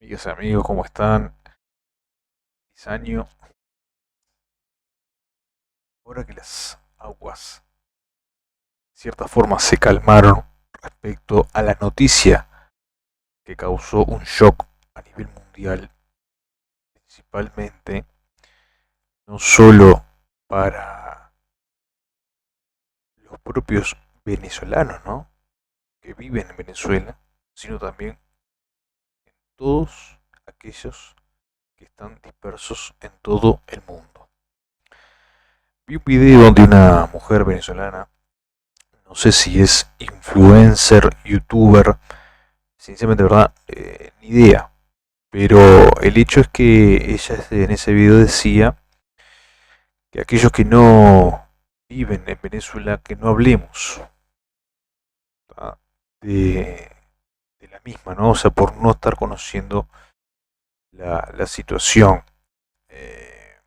Amigas y amigos, ¿cómo están? Feliz año. Ahora que las aguas de cierta forma se calmaron respecto a la noticia que causó un shock a nivel mundial, principalmente no solo para los propios venezolanos, ¿no? Que viven en Venezuela, sino también todos aquellos que están dispersos en todo el mundo. Vi un video de una mujer venezolana, no sé si es influencer, youtuber, sinceramente, de verdad, ni idea. Pero el hecho es que ella en ese video decía que aquellos que no viven en Venezuela, que no hablemos, ¿tá? de la misma, ¿no? O sea, por no estar conociendo la situación. Eh,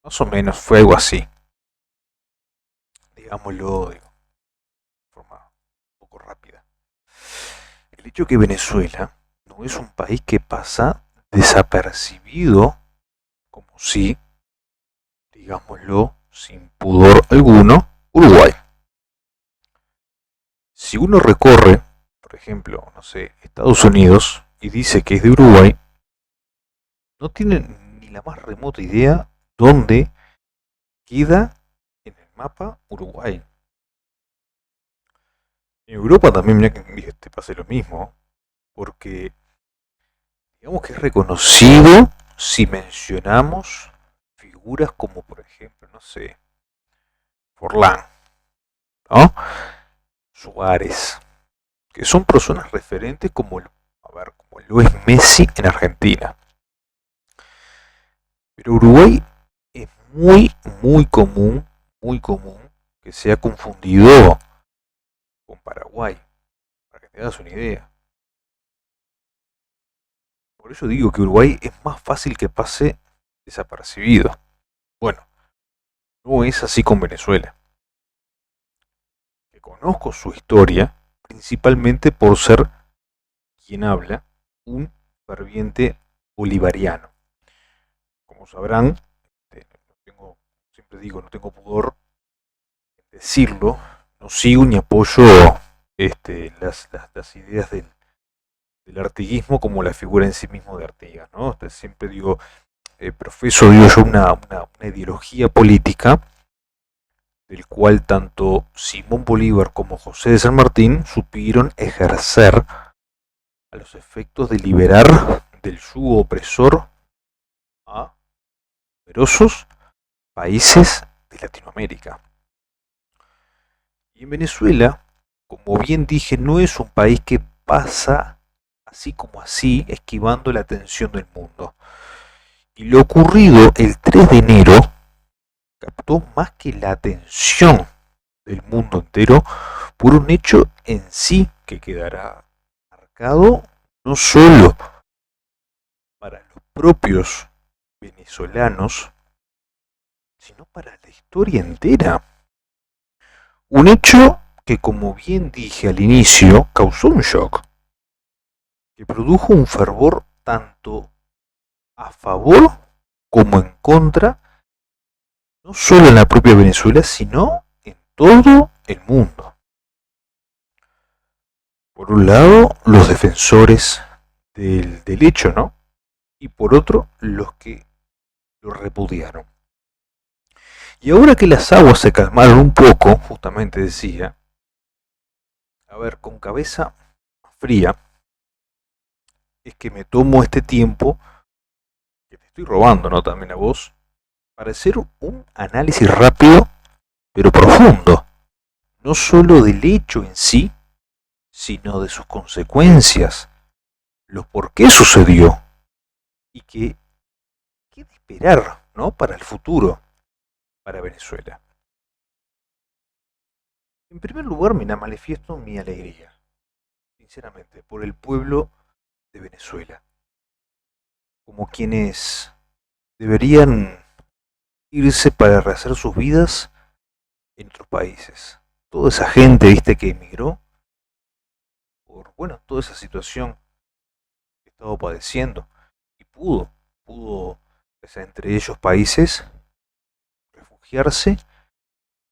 Más o menos fue algo así, digámoslo de forma un poco rápida. El hecho que Venezuela no es un país que pasa desapercibido, como si, digámoslo sin pudor alguno, Uruguay. Si uno recorre, por ejemplo, no sé, Estados Unidos y dice que es de Uruguay, no tiene ni la más remota idea dónde queda en el mapa Uruguay. En Europa también mira que te pase lo mismo, porque digamos que es reconocido si mencionamos figuras como, por ejemplo, no sé, Forlán, ¿no? Suárez, que son personas referentes como, a ver, como lo es Messi en Argentina. Pero Uruguay es muy común que sea confundido con Paraguay, para que te hagas una idea. Por eso digo que Uruguay es más fácil que pase desapercibido. Bueno, no es así con Venezuela, que conozco su historia principalmente por ser quien habla un ferviente bolivariano. Como sabrán, no tengo, siempre digo, no tengo pudor en decirlo, no sigo ni apoyo las ideas del artiguismo como la figura en sí mismo de Artigas, ¿no? Siempre digo, profeso, digo yo, una ideología política del cual tanto Simón Bolívar como José de San Martín supieron ejercer a los efectos de liberar del yugo opresor a numerosos países de Latinoamérica. Y en Venezuela, como bien dije, no es un país que pasa así como así, esquivando la atención del mundo. Y lo ocurrido el 3 de enero captó más que la atención del mundo entero por un hecho en sí que quedará marcado no solo para los propios venezolanos, sino para la historia entera. Un hecho que, como bien dije al inicio, causó un shock, que produjo un fervor tanto a favor como en contra, no solo en la propia Venezuela, sino en todo el mundo. Por un lado, los defensores del hecho, ¿no? Y por otro, los que lo repudiaron. Y ahora que las aguas se calmaron un poco, justamente decía, a ver, con cabeza fría, es que me tomo este tiempo, que te estoy robando, ¿no? También a vos, para hacer un análisis rápido, pero profundo, no solo del hecho en sí, sino de sus consecuencias, los por qué sucedió y qué esperar, ¿no? Para el futuro, para Venezuela. En primer lugar, me manifiesto mi alegría, sinceramente, por el pueblo de Venezuela, como quienes deberían irse para rehacer sus vidas en otros países. Toda esa gente, viste, que emigró por, bueno, toda esa situación estado padeciendo. Y pudo, entre ellos países, refugiarse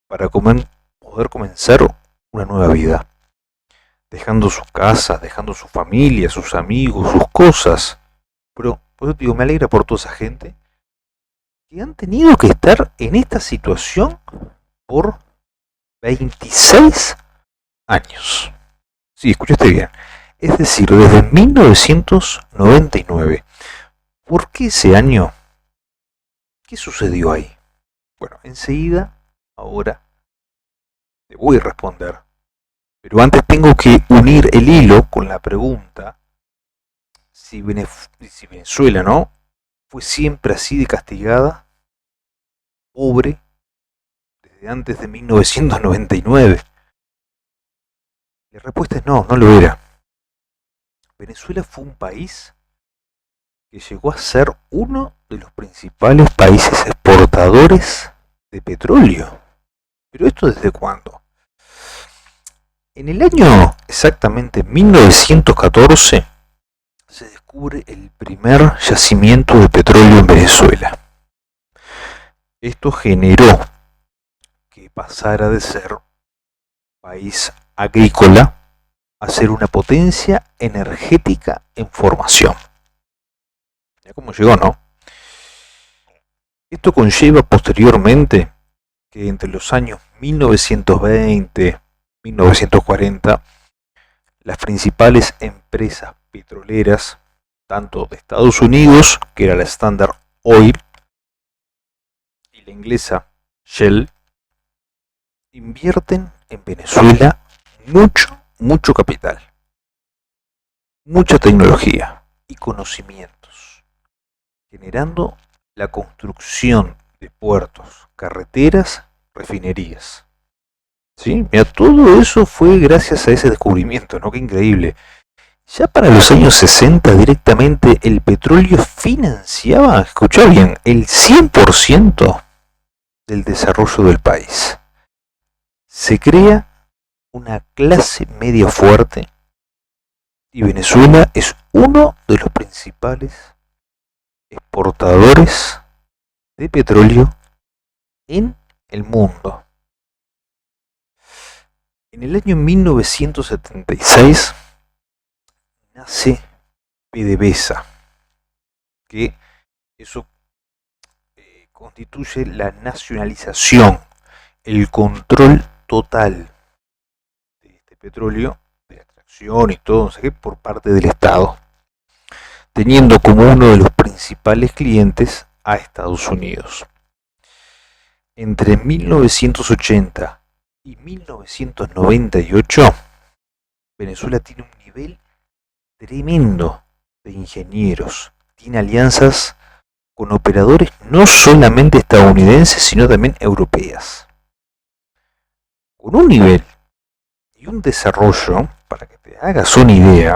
para poder comenzar una nueva vida, dejando su casa, dejando su familia, sus amigos, sus cosas. Pero, por eso te digo, me alegra por toda esa gente que han tenido que estar en esta situación por 26 años. Sí, escuchaste bien. Es decir, desde 1999. ¿Por qué ese año? ¿Qué sucedió ahí? Bueno, enseguida, ahora, te voy a responder. Pero antes tengo que unir el hilo con la pregunta si Venezuela, ¿no?, fue siempre así de castigada, pobre, desde antes de 1999. La respuesta es no, no lo era. Venezuela fue un país que llegó a ser uno de los principales países exportadores de petróleo. ¿Pero esto desde cuándo? En el año exactamente 1914 se descubre el primer yacimiento de petróleo en Venezuela. Esto generó que pasara de ser país agrícola a ser una potencia energética en formación. Ya como llegó, ¿no? Esto conlleva posteriormente que entre los años 1920 y 1940 las principales empresas petroleras, tanto de Estados Unidos, que era la Standard Oil, y la inglesa Shell, invierten en Venezuela mucho capital, mucha tecnología y conocimientos, generando la construcción de puertos, carreteras, refinerías. ¿Sí? Mira, todo eso fue gracias a ese descubrimiento, ¿no? Qué increíble. Ya para los años 60 directamente el petróleo financiaba, escuchá bien, el 100% del desarrollo del país. Se crea una clase media fuerte y Venezuela es uno de los principales exportadores de petróleo en el mundo. En el año 1976 nace PDVSA, que eso constituye la nacionalización, el control total de este petróleo, de la extracción y todo, no sé qué, por parte del Estado, teniendo como uno de los principales clientes a Estados Unidos. Entre 1980 y 1998, Venezuela tiene un nivel tremendo de ingenieros, tiene alianzas con operadores no solamente estadounidenses, sino también europeas, con un nivel y un desarrollo, para que te hagas una idea,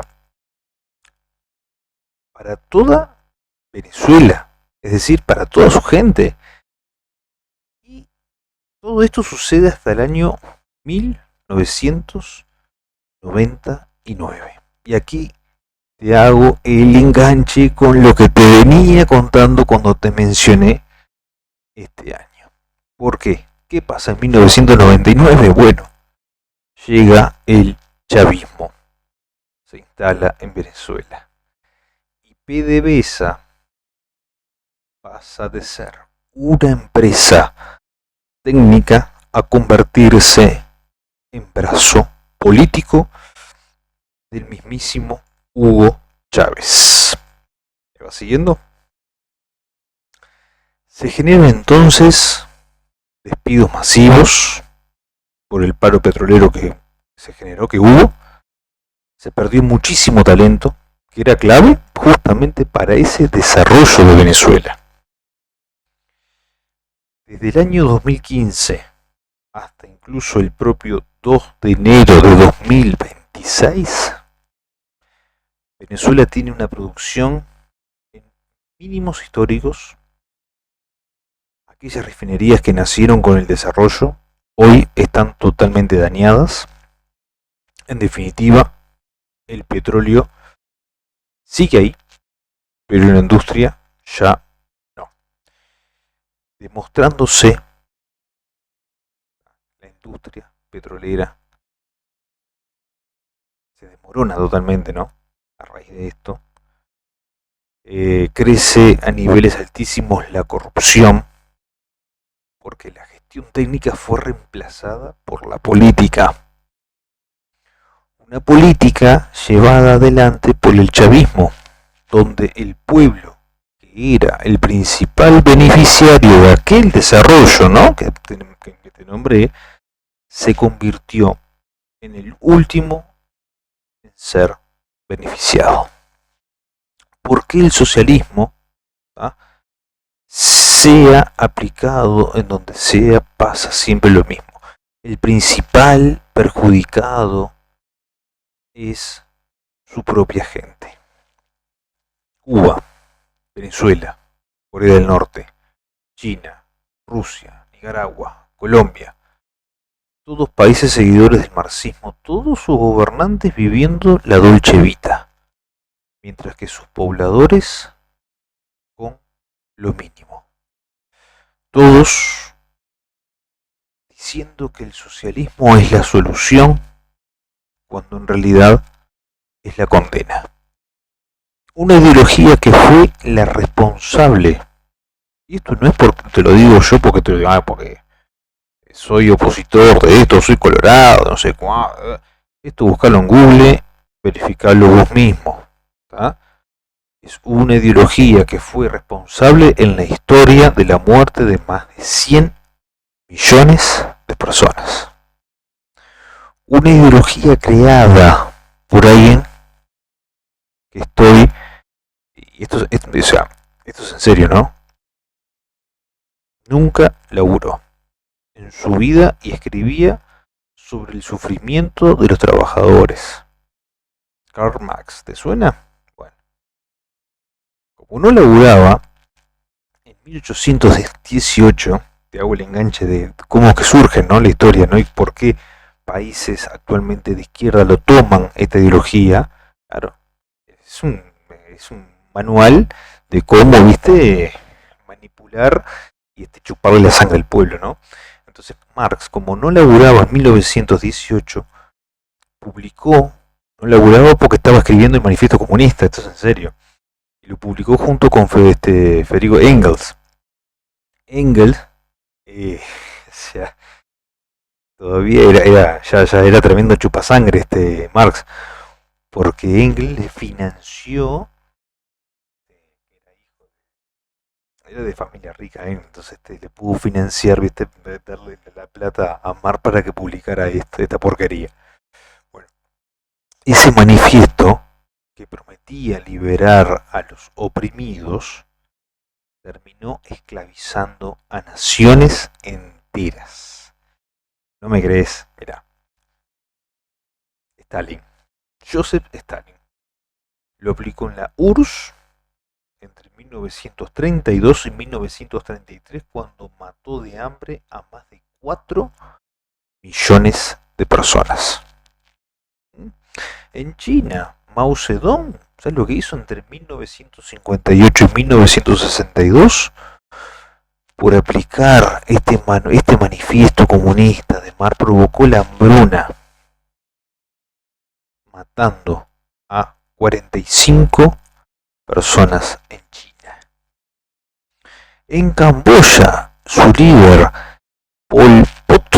para toda Venezuela, es decir, para toda su gente. Y todo esto sucede hasta el año 1999. Y aquí te hago el enganche con lo que te venía contando cuando te mencioné este año. ¿Por qué? ¿Qué pasa en 1999? Bueno, llega el chavismo, se instala en Venezuela. Y PDVSA pasa de ser una empresa técnica a convertirse en brazo político del mismísimo Hugo Chávez. ¿Me va siguiendo? Se generan entonces despidos masivos por el paro petrolero que se generó, que hubo. Se perdió muchísimo talento que era clave justamente para ese desarrollo de Venezuela. Desde el año 2015 hasta incluso el propio 2 de enero de 2026, Venezuela tiene una producción en mínimos históricos. Aquellas refinerías que nacieron con el desarrollo hoy están totalmente dañadas. En definitiva, el petróleo sigue ahí, pero en la industria ya no. Demostrándose la industria petrolera se desmorona totalmente, ¿no? A raíz de esto. Crece a niveles altísimos la corrupción, porque la gestión técnica fue reemplazada por la política. Una política llevada adelante por el chavismo, donde el pueblo, que era el principal beneficiario de aquel desarrollo, ¿no? que te nombré, se convirtió en el último en ser beneficiado. ¿Por qué el socialismo, ¿ah?, sea aplicado en donde sea, pasa siempre lo mismo? El principal perjudicado es su propia gente. Cuba, Venezuela, Corea del Norte, China, Rusia, Nicaragua, Colombia, todos países seguidores del marxismo, todos sus gobernantes viviendo la Dolce Vita, mientras que sus pobladores con lo mínimo. Todos diciendo que el socialismo es la solución, cuando en realidad es la condena. Una ideología que fue la responsable, y esto no es porque te lo digo yo, porque te lo digo, porque soy opositor de esto, soy colorado, no sé cuál. Esto buscalo en Google, verificarlo vos mismo. ¿Tá? Es una ideología que fue responsable en la historia de la muerte de más de 100 millones de personas. Una ideología creada por alguien que y esto es en serio, ¿no? Nunca laburó en su vida y escribía sobre el sufrimiento de los trabajadores. Karl Marx, ¿te suena? Bueno, como no laburaba, en 1818, te hago el enganche de cómo que surge, ¿no?, la historia, ¿no?, y por qué países actualmente de izquierda lo toman esta ideología. Claro, es un manual de cómo, viste, manipular y chuparle la sangre al pueblo, ¿no? Entonces Marx, como no laburaba en 1918, publicó, no laburaba porque estaba escribiendo el manifiesto comunista, esto es en serio, y lo publicó junto con Federico Engels. Engels, o sea, todavía ya era tremendo chupasangre Marx, porque Engels le financió, era de familia rica, entonces le pudo financiar, viste, darle la plata a Marx para que publicara esta porquería. Bueno, ese manifiesto que prometía liberar a los oprimidos terminó esclavizando a naciones enteras. ¿No me crees? Mirá, Stalin, Joseph Stalin, lo aplicó en la URSS entre 1932 y 1933, cuando mató de hambre a más de 4 millones de personas. En China, Mao Zedong, ¿sabes lo que hizo entre 1958 y 1962? Por aplicar este manifiesto comunista de Marx, provocó la hambruna, matando a 45 personas en China. En Camboya, su líder, Pol Pot,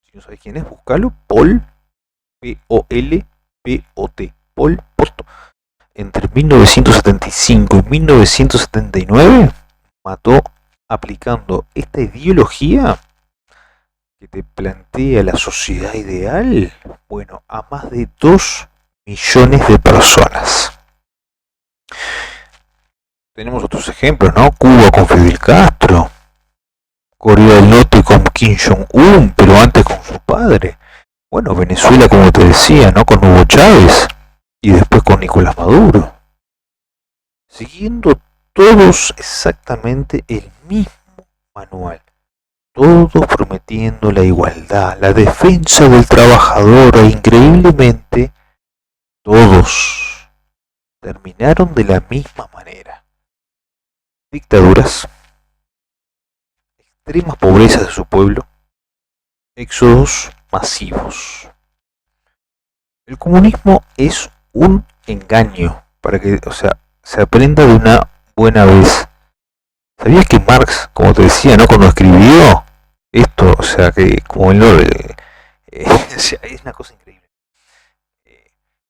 si no sabes quién es, búscalo, P-O-L-P-O-T, Pol Pot, entre 1975 y 1979, mató, aplicando esta ideología que te plantea la sociedad ideal, bueno, a más de 2 millones de personas. Tenemos otros ejemplos, ¿no? Cuba con Fidel Castro, Corea del Norte con Kim Jong-un, pero antes con su padre. Bueno, Venezuela, como te decía, ¿no?, con Hugo Chávez, y después con Nicolás Maduro. Siguiendo todos exactamente el mismo manual. Todos prometiendo la igualdad, la defensa del trabajador, e increíblemente, todos terminaron de la misma manera. Dictaduras, extremas pobrezas de su pueblo, éxodos masivos. El comunismo es un engaño para que, se aprenda de una buena vez. ¿Sabías que Marx, como te decía, no cuando escribió esto, que como él es una cosa increíble.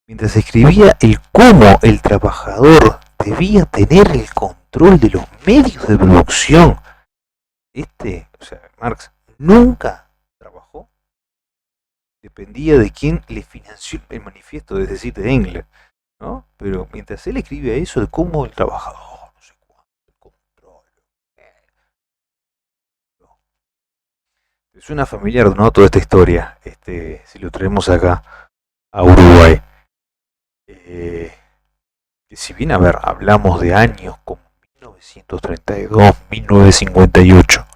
Mientras escribía el cómo el trabajador debía tener el control de los medios de producción, Marx nunca trabajó, dependía de quién le financió el manifiesto, es decir, de Engels, ¿no? Pero mientras él escribe eso de cómo el trabajador, no sé cuánto, el control. No. ¿Te suena familiar, no? Toda esta historia, si lo traemos acá a Uruguay. Que si bien, hablamos de años como 1932, 1958,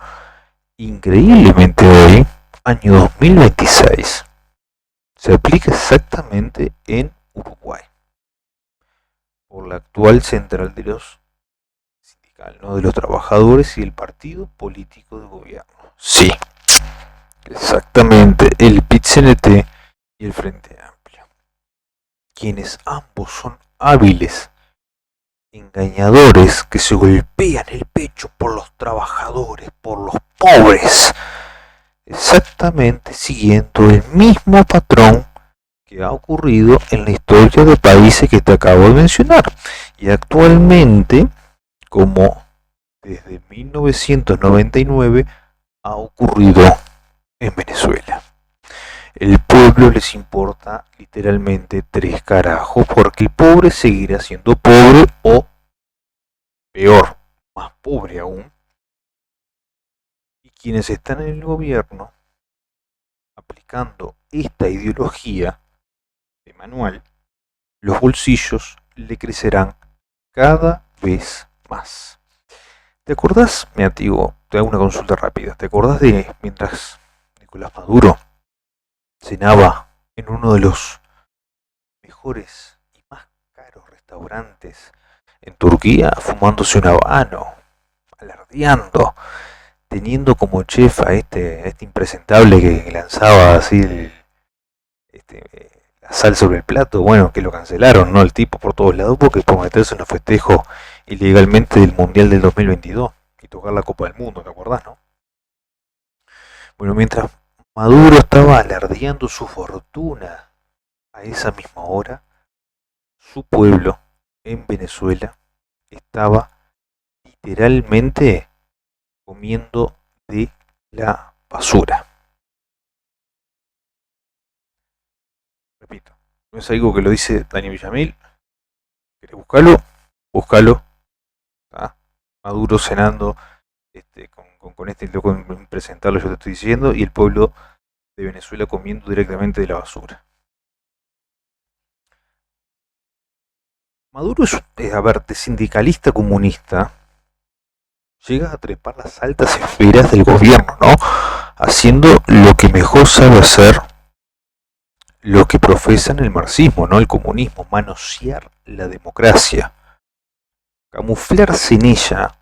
increíblemente hoy, año 2026, se aplica exactamente en Uruguay por la actual central de los sindical, ¿no? De los trabajadores y el partido político de gobierno. Sí, exactamente, el PIT-CNT y el Frente Amplio, quienes ambos son hábiles engañadores que se golpean el pecho por los trabajadores, por los pobres, exactamente siguiendo el mismo patrón que ha ocurrido en la historia de países que te acabo de mencionar. Y actualmente, como desde 1999, ha ocurrido en Venezuela. El pueblo les importa literalmente 3 carajos, porque el pobre seguirá siendo pobre o peor, más pobre aún. Y quienes están en el gobierno aplicando esta ideología de manual, los bolsillos le crecerán cada vez más. ¿Te acordás, me atigo, te hago una consulta rápida, ¿te acordás de mientras Nicolás Maduro cenaba en uno de los mejores y más caros restaurantes en Turquía, fumándose un habano, alardeando, teniendo como chef a este impresentable que lanzaba así la sal sobre el plato? Bueno, que lo cancelaron, ¿no? El tipo por todos lados, porque por meterse en un festejo ilegalmente del Mundial del 2022 y tocar la Copa del Mundo, ¿te acordás, no? Bueno, mientras Maduro estaba alardeando su fortuna a esa misma hora, su pueblo en Venezuela estaba literalmente comiendo de la basura. Repito, no es algo que lo dice Dani Villamil. ¿Querés buscarlo? Búscalo. ¿Tá? Maduro cenando con este loco impresentable, yo te estoy diciendo, y el pueblo de Venezuela comiendo directamente de la basura. Maduro es, de sindicalista comunista, llega a trepar las altas esferas del gobierno, ¿no? Haciendo lo que mejor sabe hacer, lo que profesan el marxismo, ¿no? El comunismo, manosear la democracia, camuflarse en ella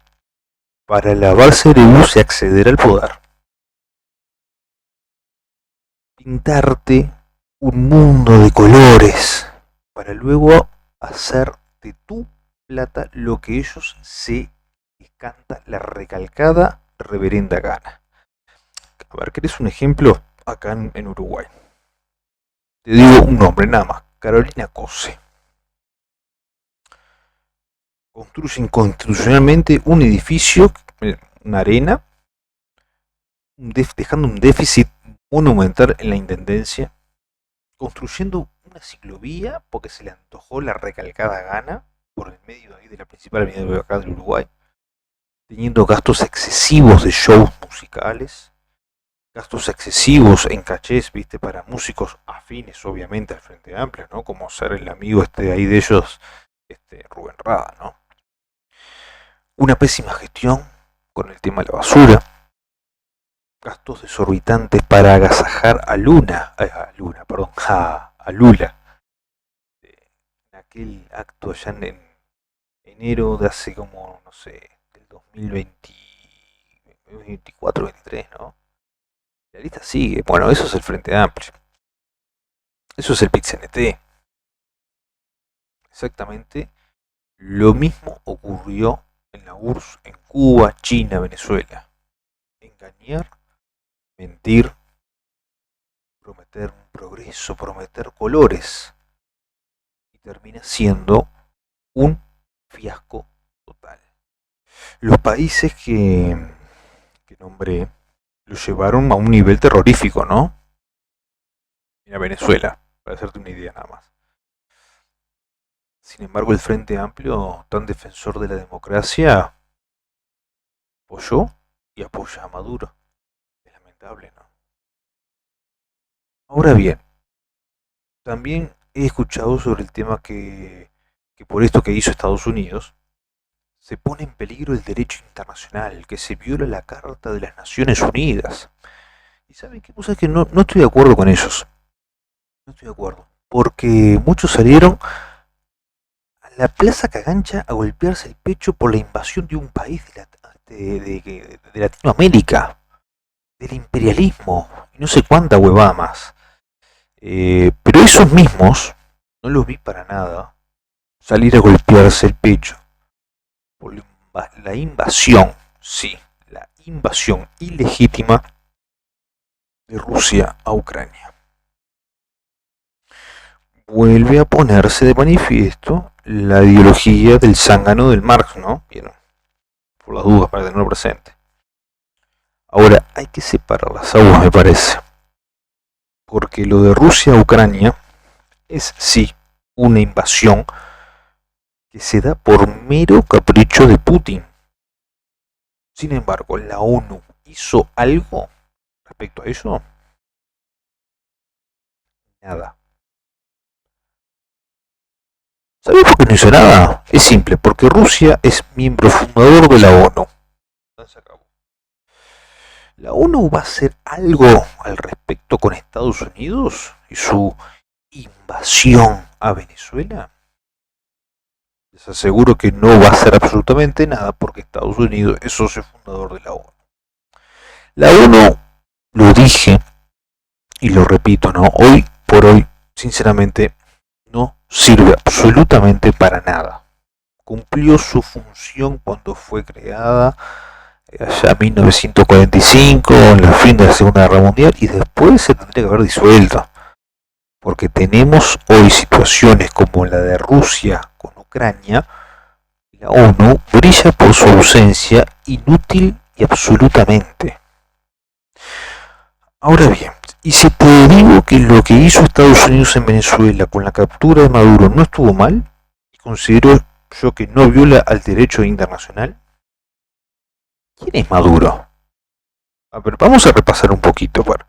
para lavar cerebros y acceder al poder. Pintarte un mundo de colores para luego hacer de tu plata lo que ellos se les canta la recalcada reverenda gana. A ver, ¿querés un ejemplo? Acá en Uruguay. Te digo un nombre nada más, Carolina Cose. Construyen constitucionalmente un edificio, una arena, dejando un déficit monumental en la intendencia, construyendo una ciclovía porque se le antojó la recalcada gana por el medio ahí de la principal avenida de acá del Uruguay, teniendo gastos excesivos de shows musicales, gastos excesivos en cachés, viste, para músicos afines obviamente al Frente Amplio, ¿no? Como ser el amigo ahí de ellos, Rubén Rada, ¿no? Una pésima gestión con el tema de la basura, gastos desorbitantes para agasajar a Lula, aquel acto allá en enero de hace como, no sé, del 2024, 23, ¿no? La lista sigue. Bueno, eso es el Frente Amplio. Eso es el PIT-CNT. Exactamente lo mismo ocurrió en la URSS, en Cuba, China, Venezuela. Engañar, mentir, prometer un progreso, prometer colores. Y termina siendo un fiasco total. Los países que nombré lo llevaron a un nivel terrorífico, ¿no? Mira Venezuela, para hacerte una idea nada más. Sin embargo, el Frente Amplio, tan defensor de la democracia, apoyó y apoya a Maduro. Es lamentable, ¿no? Ahora bien, también he escuchado sobre el tema que por esto que hizo Estados Unidos, se pone en peligro el derecho internacional, que se viola la Carta de las Naciones Unidas. ¿Y saben qué cosa? Es que no estoy de acuerdo con ellos. No estoy de acuerdo. Porque muchos salieron a la Plaza Cagancha a golpearse el pecho por la invasión de un país de Latinoamérica, del imperialismo, y no sé cuánta huevada más. Pero esos mismos, no los vi para nada, salir a golpearse el pecho por la invasión, sí, la invasión ilegítima de Rusia a Ucrania. Vuelve a ponerse de manifiesto la ideología del zángano del Marx, ¿no? ¿Vieron? Por las dudas, para tenerlo presente. Ahora, hay que separar las aguas, me parece. Porque lo de Rusia a Ucrania es, sí, una invasión que se da por mero capricho de Putin. Sin embargo, la ONU hizo algo respecto a eso. Nada. ¿Sabes por qué no hizo nada? Es simple, porque Rusia es miembro fundador de la ONU. Se acabó. ¿La ONU va a hacer algo al respecto con Estados Unidos y su invasión a Venezuela? Les aseguro que no va a hacer absolutamente nada porque Estados Unidos es socio fundador de la ONU. La ONU, lo dije y lo repito, ¿no? Hoy por hoy, sinceramente, no sirve absolutamente para nada. Cumplió su función cuando fue creada allá en 1945, en la fin de la Segunda Guerra Mundial, y después se tendría que haber disuelto. Porque tenemos hoy situaciones como la de Rusia con Ucrania, la ONU brilla por su ausencia inútil y absolutamente. Ahora bien, y si te digo que lo que hizo Estados Unidos en Venezuela con la captura de Maduro no estuvo mal, y considero yo que no viola al derecho internacional, ¿quién es Maduro? A ver, vamos a repasar un poquito. Bueno,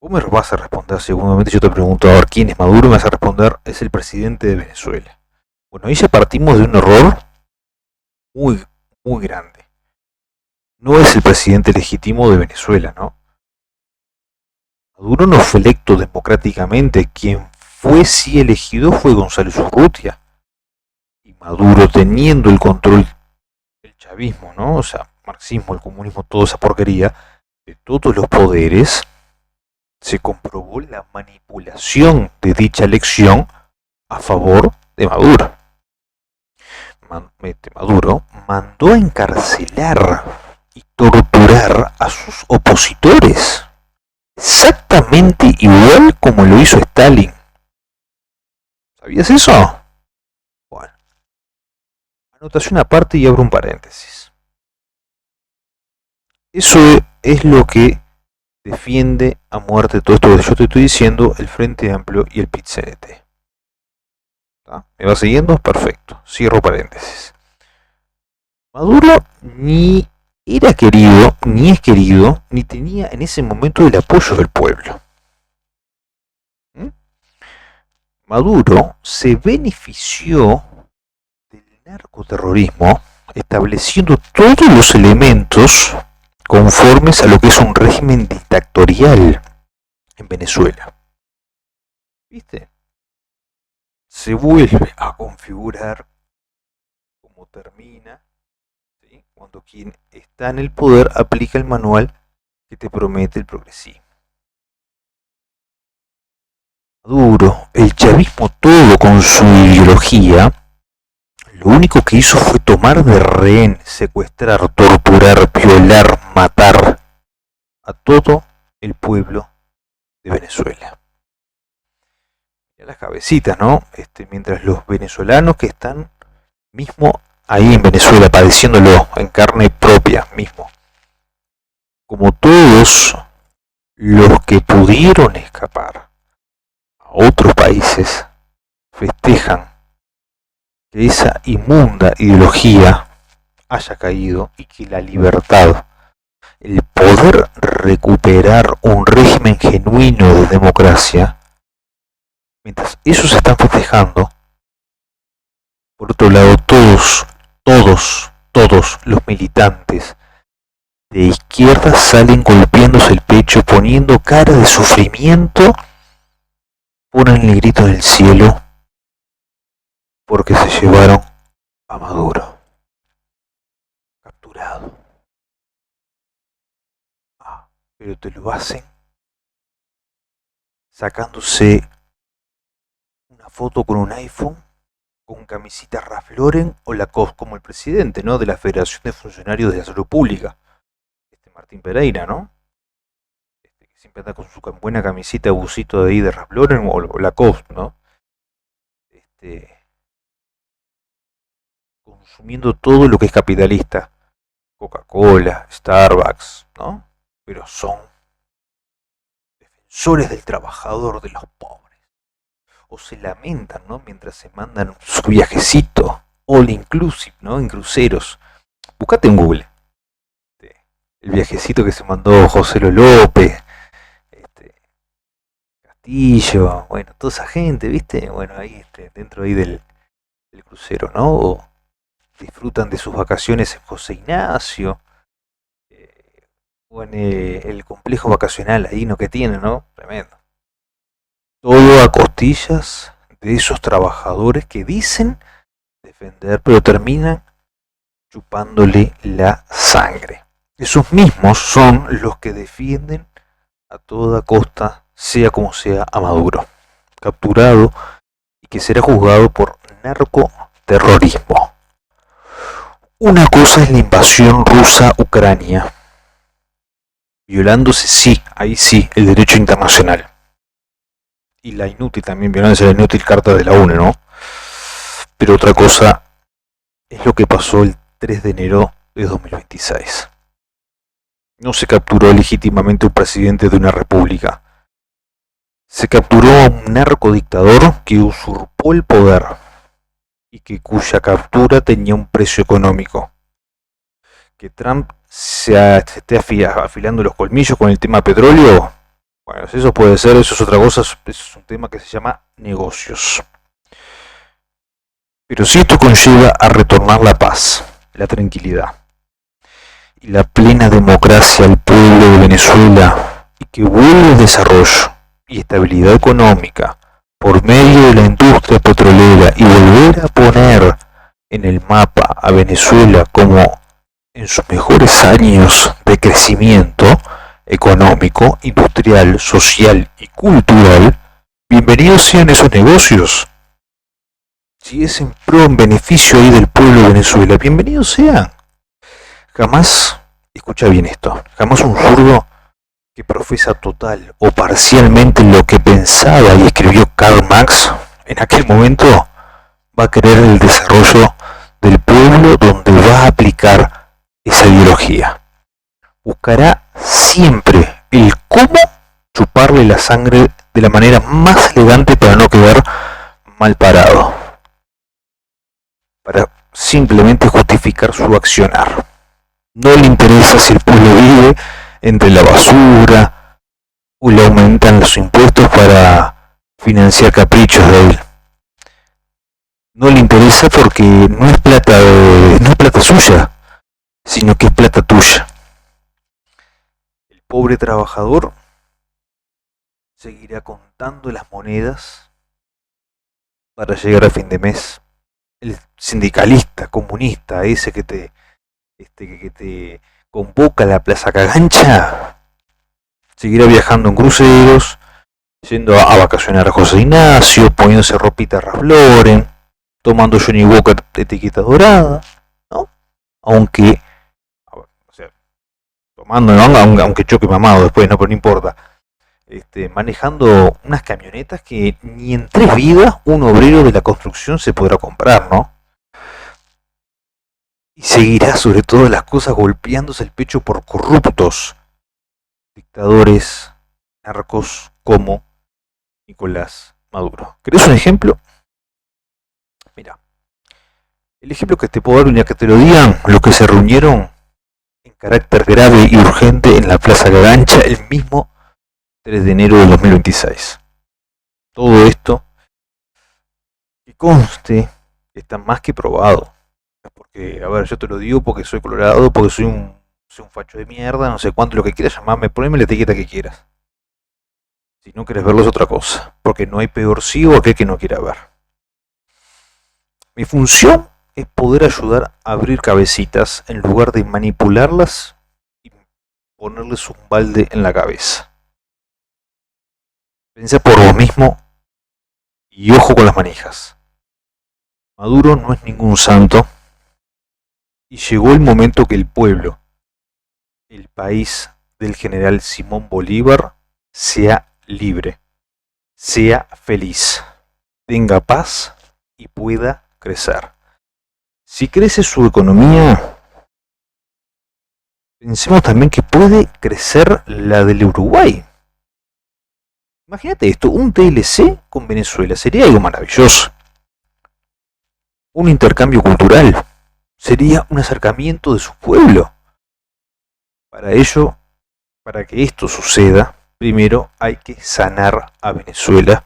vos me vas a responder, seguramente yo te pregunto, a ver, ¿quién es Maduro? Me vas a responder, es el presidente de Venezuela. Bueno, ahí ya partimos de un error muy, muy grande. No es el presidente legítimo de Venezuela, ¿no? Maduro no fue electo democráticamente, quien fue sí elegido fue González Urrutia. Y Maduro teniendo el control del chavismo, ¿no? O sea, marxismo, el comunismo, toda esa porquería, de todos los poderes, se comprobó la manipulación de dicha elección a favor de Maduro. Maduro mandó a encarcelar y torturar a sus opositores. Exactamente igual como lo hizo Stalin. ¿Sabías eso? Bueno, anotación aparte y abro un paréntesis. Eso es lo que defiende a muerte todo esto que yo te estoy diciendo, el Frente Amplio y el PIT-CNT. ¿Me va siguiendo? Perfecto. Cierro paréntesis. Maduro ni era querido, ni es querido, ni tenía en ese momento el apoyo del pueblo. Maduro se benefició del narcoterrorismo estableciendo todos los elementos conformes a lo que es un régimen dictatorial en Venezuela. ¿Viste? se vuelve a configurar como termina, ¿sí? Cuando quien está en el poder aplica el manual que te promete el progresismo. Maduro, el chavismo todo con su ideología, lo único que hizo fue tomar de rehén, secuestrar, torturar, violar, matar a todo el pueblo de Venezuela. Y a las cabecitas, ¿no? Mientras los venezolanos que están mismo ahí en Venezuela, padeciéndolo en carne propia mismo, como todos los que pudieron escapar a otros países, festejan que esa inmunda ideología haya caído y que la libertad, el poder recuperar un régimen genuino de democracia, mientras ellos están festejando, por otro lado todos los militantes de izquierda salen golpeándose el pecho, poniendo cara de sufrimiento, ponen el grito del cielo porque se llevaron a Maduro, capturado. Pero te lo hacen sacándose una foto con un iPhone, con camisita Ralph Lauren o Lacoste, como el presidente, ¿no?, de la Federación de Funcionarios de la Salud Pública, Martín Pereira, ¿no? Que siempre anda con su buena camisita, busito de ahí de Ralph Lauren o Lacoste, ¿no? Consumiendo todo lo que es capitalista, Coca-Cola, Starbucks, ¿no? Pero son defensores del trabajador, de los pobres. O se lamentan, ¿no?, mientras se mandan su viajecito, all inclusive, ¿no?, en cruceros. Buscate en Google el viajecito que se mandó José López, Castillo, bueno, toda esa gente, ¿viste? Bueno, ahí dentro ahí del crucero, ¿no? O disfrutan de sus vacaciones en José Ignacio, o en el complejo vacacional ahí, ¿no?, que tiene, ¿no? Tremendo. Todo a costillas de esos trabajadores que dicen defender, pero terminan chupándole la sangre. Esos mismos son los que defienden a toda costa, sea como sea, a Maduro, capturado y que será juzgado por narcoterrorismo. Una cosa es la invasión rusa a Ucrania, violándose, sí, ahí sí, el derecho internacional. Y la inútil también, violándose la inútil carta de la ONU, ¿no? Pero otra cosa es lo que pasó el 3 de enero de 2026. No se capturó legítimamente un presidente de una república. Se capturó a un narcodictador que usurpó el poder y cuya captura tenía un precio económico. Que Trump se esté afilando los colmillos con el tema petróleo, bueno, eso puede ser, eso es otra cosa, eso es un tema que se llama negocios. Pero si esto conlleva a retornar la paz, la tranquilidad y la plena democracia al pueblo de Venezuela, y que vuelva el desarrollo y estabilidad económica por medio de la industria petrolera, y volver a poner en el mapa a Venezuela como en sus mejores años de crecimiento económico, industrial, social y cultural, bienvenidos sean esos negocios. Si es en pro, en beneficio ahí del pueblo de Venezuela, bienvenidos sean. Jamás, escucha bien esto, jamás un zurdo que profesa total o parcialmente lo que pensaba y escribió Karl Marx en aquel momento va a querer el desarrollo del pueblo donde va a aplicar esa ideología. Buscará siempre el cómo chuparle la sangre de la manera más elegante para no quedar mal parado, para simplemente justificar su accionar. No le interesa si el pueblo vive entre la basura o le aumentan los impuestos para financiar caprichos de él. No le interesa porque no es plata suya, sino que es plata tuya. El pobre trabajador seguirá contando las monedas para llegar a fin de mes. El sindicalista, comunista, ese que te convoca a la Plaza Cagancha, seguirá viajando en cruceros, yendo a vacacionar a José Ignacio, poniéndose ropita Ralph Lauren, tomando Johnny Walker de etiqueta dorada, ¿no? Aunque, o sea, tomando, ¿no? Aunque choque mamado después, no, pero no importa. Manejando unas camionetas que ni en 3 vidas un obrero de la construcción se podrá comprar, ¿no? Y seguirá sobre todas las cosas golpeándose el pecho por corruptos dictadores, narcos como Nicolás Maduro. ¿Querés un ejemplo? Mira, el ejemplo que te puedo dar, ya que te lo digan, los que se reunieron en carácter grave y urgente en la Plaza Cagancha el mismo 3 de enero de 2026. Todo esto, que conste, está más que probado. Porque, a ver, yo te lo digo porque soy colorado, porque soy un facho de mierda, no sé cuánto, lo que quieras llamarme, poneme la etiqueta que quieras. Si no quieres verlo es otra cosa, porque no hay peor ciego aquel que no quiera ver. Mi función es poder ayudar a abrir cabecitas en lugar de manipularlas y ponerles un balde en la cabeza. Pensá por vos mismo y ojo con las manijas. Maduro no es ningún santo y llegó el momento que el pueblo, el país del general Simón Bolívar, sea libre, sea feliz, tenga paz y pueda crecer. Si crece su economía, pensemos también que puede crecer la del Uruguay. Imagínate esto, un TLC con Venezuela, sería algo maravilloso. Un intercambio cultural, sería un acercamiento de su pueblo. Para ello, para que esto suceda, primero hay que sanar a Venezuela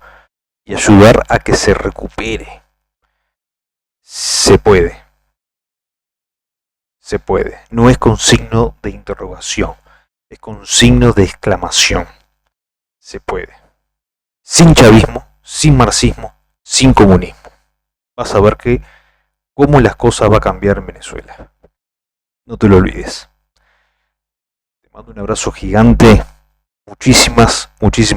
y ayudar a que se recupere. Se puede. Se puede. No es con signo de interrogación, es con signo de exclamación. Se puede. Sin chavismo, sin marxismo, sin comunismo. Vas a ver que cómo las cosas van a cambiar en Venezuela. No te lo olvides. Te mando un abrazo gigante. Muchísimas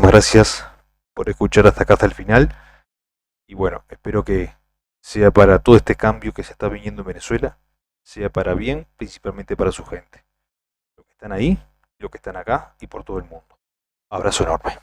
gracias por escuchar hasta acá, hasta el final. Y bueno, espero que sea para todo este cambio que se está viniendo en Venezuela, sea para bien, principalmente para su gente. Los que están ahí, los que están acá y por todo el mundo. Abrazo enorme.